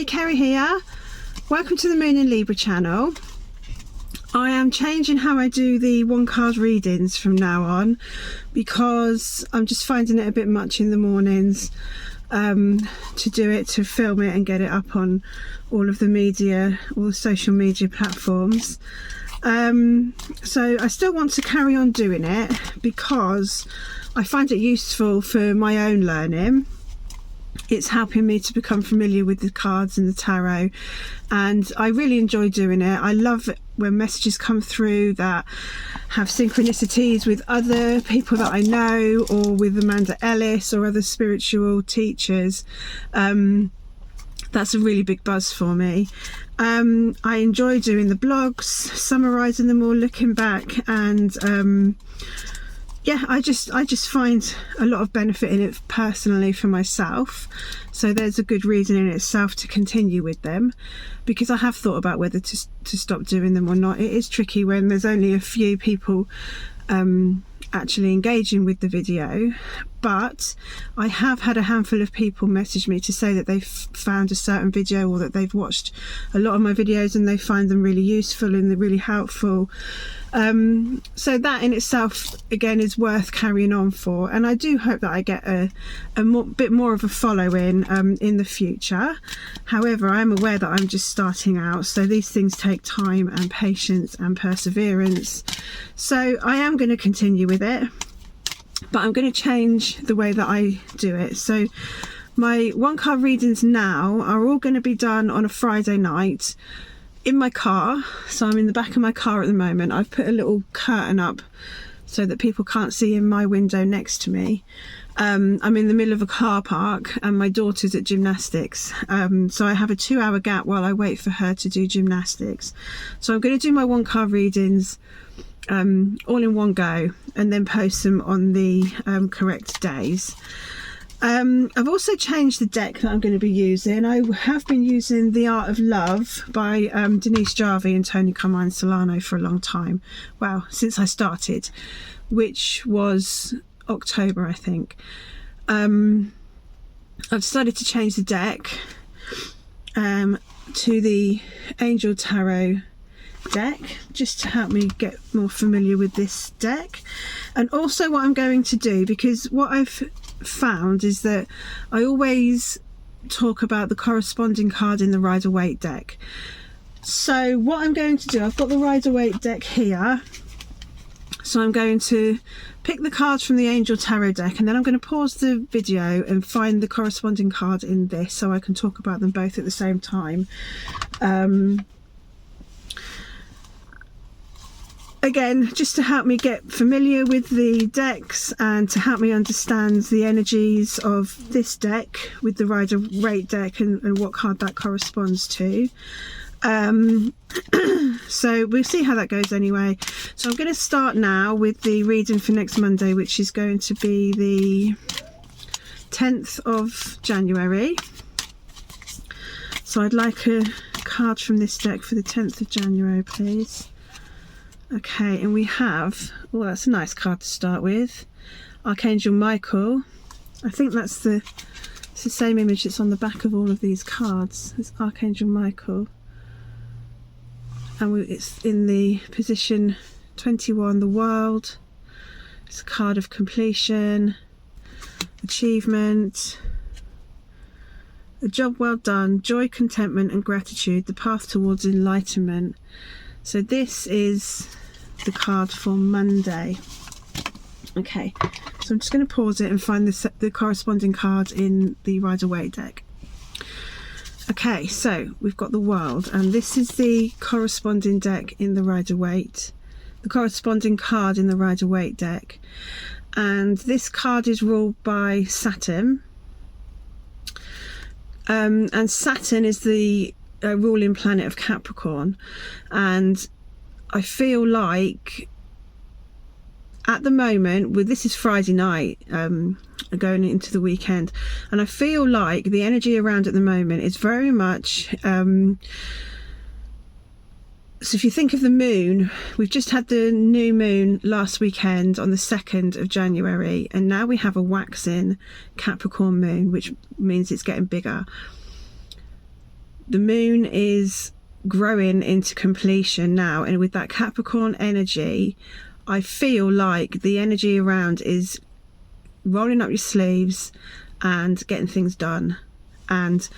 Kerry here. Welcome to the Moon in Libra channel. I am changing how I do the one card readings from now on because I'm just finding it a bit much in the mornings to do it, to film it and get it up on all of the media, all the social media platforms. So I still want to carry on doing it because I find it useful for my own learning. It's helping me to become familiar with the cards and the tarot, and I really enjoy doing it. I love it when messages come through that have synchronicities with other people that I know, or with Amanda Ellis or other spiritual teachers. That's a really big buzz for me. I enjoy doing the blogs, summarising them all, looking back, and yeah, I just find a lot of benefit in it personally for myself. So there's a good reason in itself to continue with them, because I have thought about whether to stop doing them or not. It is tricky when there's only a few people actually engaging with the video, but I have had a handful of people message me to say that they've found a certain video, or that they've watched a lot of my videos and they find them really useful and they're really helpful. So that in itself again is worth carrying on for, and I do hope that I get a bit more of a following in the future. However, I am aware that I'm just starting out, so these things take time and patience and perseverance. So I am going to continue with it, but I'm going to change the way that I do it. So my one card readings now are all going to be done on a Friday night in my car. So I'm in the back of my car at the moment. I've put a little curtain up so that people can't see in my window next to me. I'm in the middle of a car park and my daughter's at gymnastics, so I have a 2-hour gap while I wait for her to do gymnastics. So I'm going to do my one card readings all in one go and then post them on the correct days. I've also changed the deck that I'm going to be using. I have been using The Art of Love by Denise Jarvie and Tony Carmine Solano for a long time. Wow, since I started, which was October, I think. I've decided to change the deck to the Angel Tarot deck, just to help me get more familiar with this deck. And also what I'm going to do, because what I've found is that I always talk about the corresponding card in the Rider-Waite deck. So what I'm going to do, I've got the Rider-Waite deck here, so I'm going to pick the cards from the Angel Tarot deck, and then I'm going to pause the video and find the corresponding card in this so I can talk about them both at the same time. Again, just to help me get familiar with the decks and to help me understand the energies of this deck with the Rider-Waite deck and what card that corresponds to. So we'll see how that goes anyway. So I'm going to start now with the reading for next Monday, which is going to be the 10th of January. So I'd like a card from this deck for the 10th of January, please. Okay, and we have, oh, that's a nice card to start with, Archangel Michael. I think it's the same image that's on the back of all of these cards. It's Archangel Michael, and it's in the position 21, the World. It's a card of completion, achievement, a job well done, joy, contentment and gratitude, the path towards enlightenment. So this is the card for Monday. Okay, so I'm just going to pause it and find the corresponding card in the Rider-Waite deck. Okay, so we've got the World, and this is the corresponding deck in the Rider-Waite, the corresponding card in the Rider-Waite deck. And this card is ruled by Saturn. And Saturn is the ruling planet of Capricorn, and I feel like at the moment, this is Friday night, going into the weekend, and I feel like the energy around at the moment is very much so if you think of the moon, we've just had the new moon last weekend on the 2nd of January, and now we have a waxing Capricorn moon, which means it's getting bigger. The moon is growing into completion now, and with that Capricorn energy, I feel like the energy around is rolling up your sleeves and getting things done. And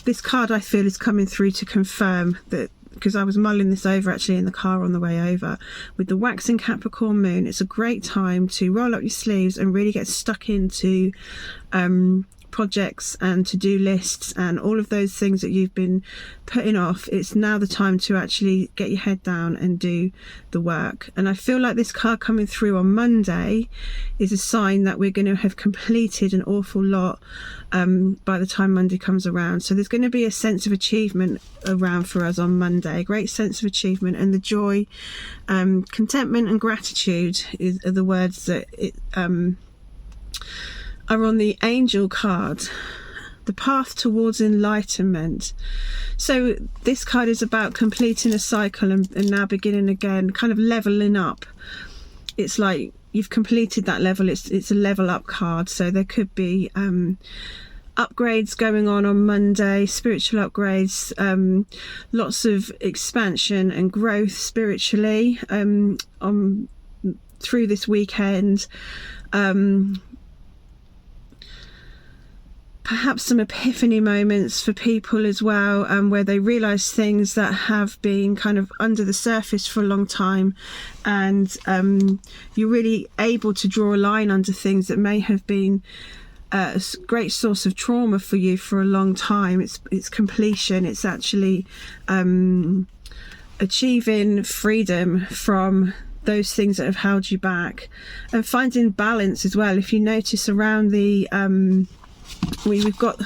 this card, I feel, is coming through to confirm that, because I was mulling this over actually in the car on the way over. With the waxing Capricorn moon, it's a great time to roll up your sleeves and really get stuck into projects and to-do lists and all of those things that you've been putting off. It's now the time to actually get your head down and do the work. And I feel like this card coming through on Monday is a sign that we're going to have completed an awful lot by the time Monday comes around. So there's going to be a sense of achievement around for us on Monday, a great sense of achievement, and the joy, contentment and gratitude are the words that are on the angel card. The path towards enlightenment. So this card is about completing a cycle and now beginning again, kind of leveling up. It's like you've completed that level. It's a level up card. So there could be upgrades going on Monday, spiritual upgrades, lots of expansion and growth spiritually through this weekend. Perhaps some epiphany moments for people as well, where they realise things that have been kind of under the surface for a long time, and you're really able to draw a line under things that may have been a great source of trauma for you for a long time. It's completion. It's actually achieving freedom from those things that have held you back, and finding balance as well. If you notice around the we've got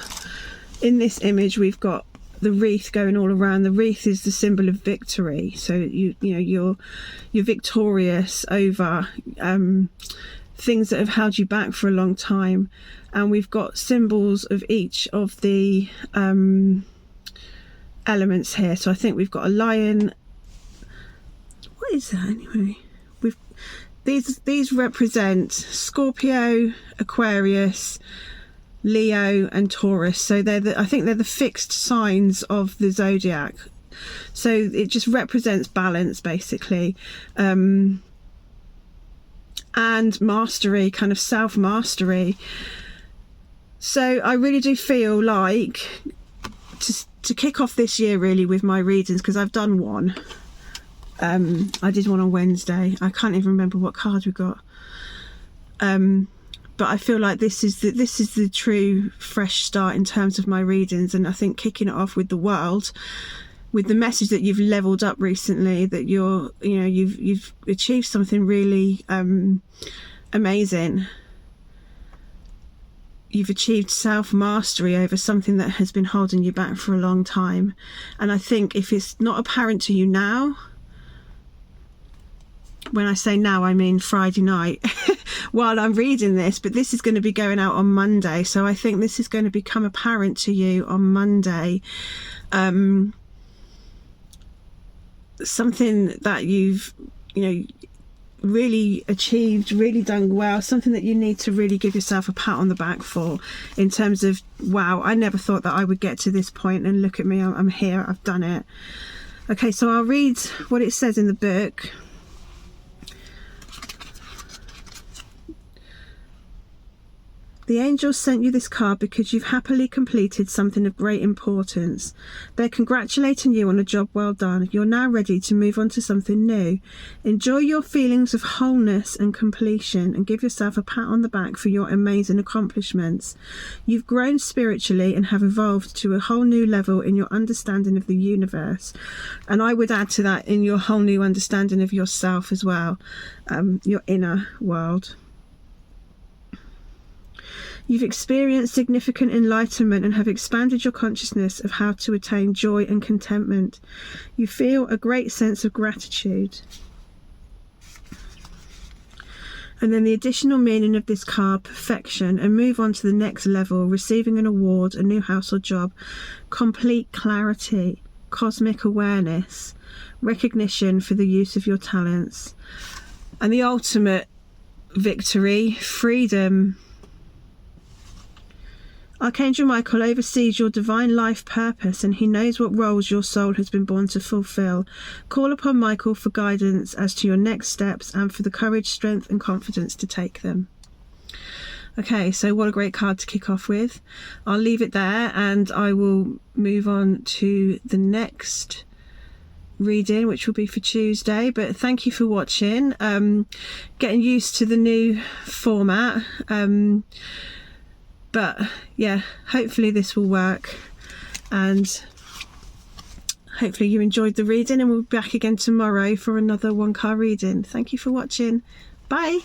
in this image, we've got the wreath going all around. The wreath is the symbol of victory. So you're victorious over things that have held you back for a long time. And we've got symbols of each of the elements here. So I think we've got a lion. What is that anyway? These represent Scorpio, Aquarius, Leo and Taurus. So I think they're the fixed signs of the zodiac. So it just represents balance basically, and mastery, kind of self-mastery. So I really do feel like to kick off this year really with my readings, because I've done one. I did one on Wednesday. I can't even remember what card we got. But I feel like this is the true fresh start in terms of my readings, and I think kicking it off with the world, with the message that you've leveled up recently, that you've achieved something really amazing. You've achieved self-mastery over something that has been holding you back for a long time. And I think if it's not apparent to you now, when I say now, I mean Friday night while I'm reading this, but this is going to be going out on Monday. So I think this is going to become apparent to you on Monday. Something that you've, really achieved, really done well, something that you need to really give yourself a pat on the back for, in terms of, wow, I never thought that I would get to this point, and look at me, I'm here, I've done it. Okay, so I'll read what it says in the book. The angels sent you this card because you've happily completed something of great importance. They're congratulating you on a job well done. You're now ready to move on to something new. Enjoy your feelings of wholeness and completion, and give yourself a pat on the back for your amazing accomplishments. You've grown spiritually and have evolved to a whole new level in your understanding of the universe. And I would add to that, in your whole new understanding of yourself as well, your inner world. You've experienced significant enlightenment and have expanded your consciousness of how to attain joy and contentment. You feel a great sense of gratitude. And then the additional meaning of this card, perfection, and move on to the next level, receiving an award, a new house or job, complete clarity, cosmic awareness, recognition for the use of your talents, and the ultimate victory, freedom. Archangel Michael oversees your divine life purpose, and he knows what roles your soul has been born to fulfill. Call upon Michael for guidance as to your next steps and for the courage, strength and confidence to take them. Okay, so what a great card to kick off with. I'll leave it there and I will move on to the next reading, which will be for Tuesday. But thank you for watching. Getting used to the new format. But yeah, hopefully this will work, and hopefully you enjoyed the reading, and we'll be back again tomorrow for another 1 card reading. Thank you for watching. Bye.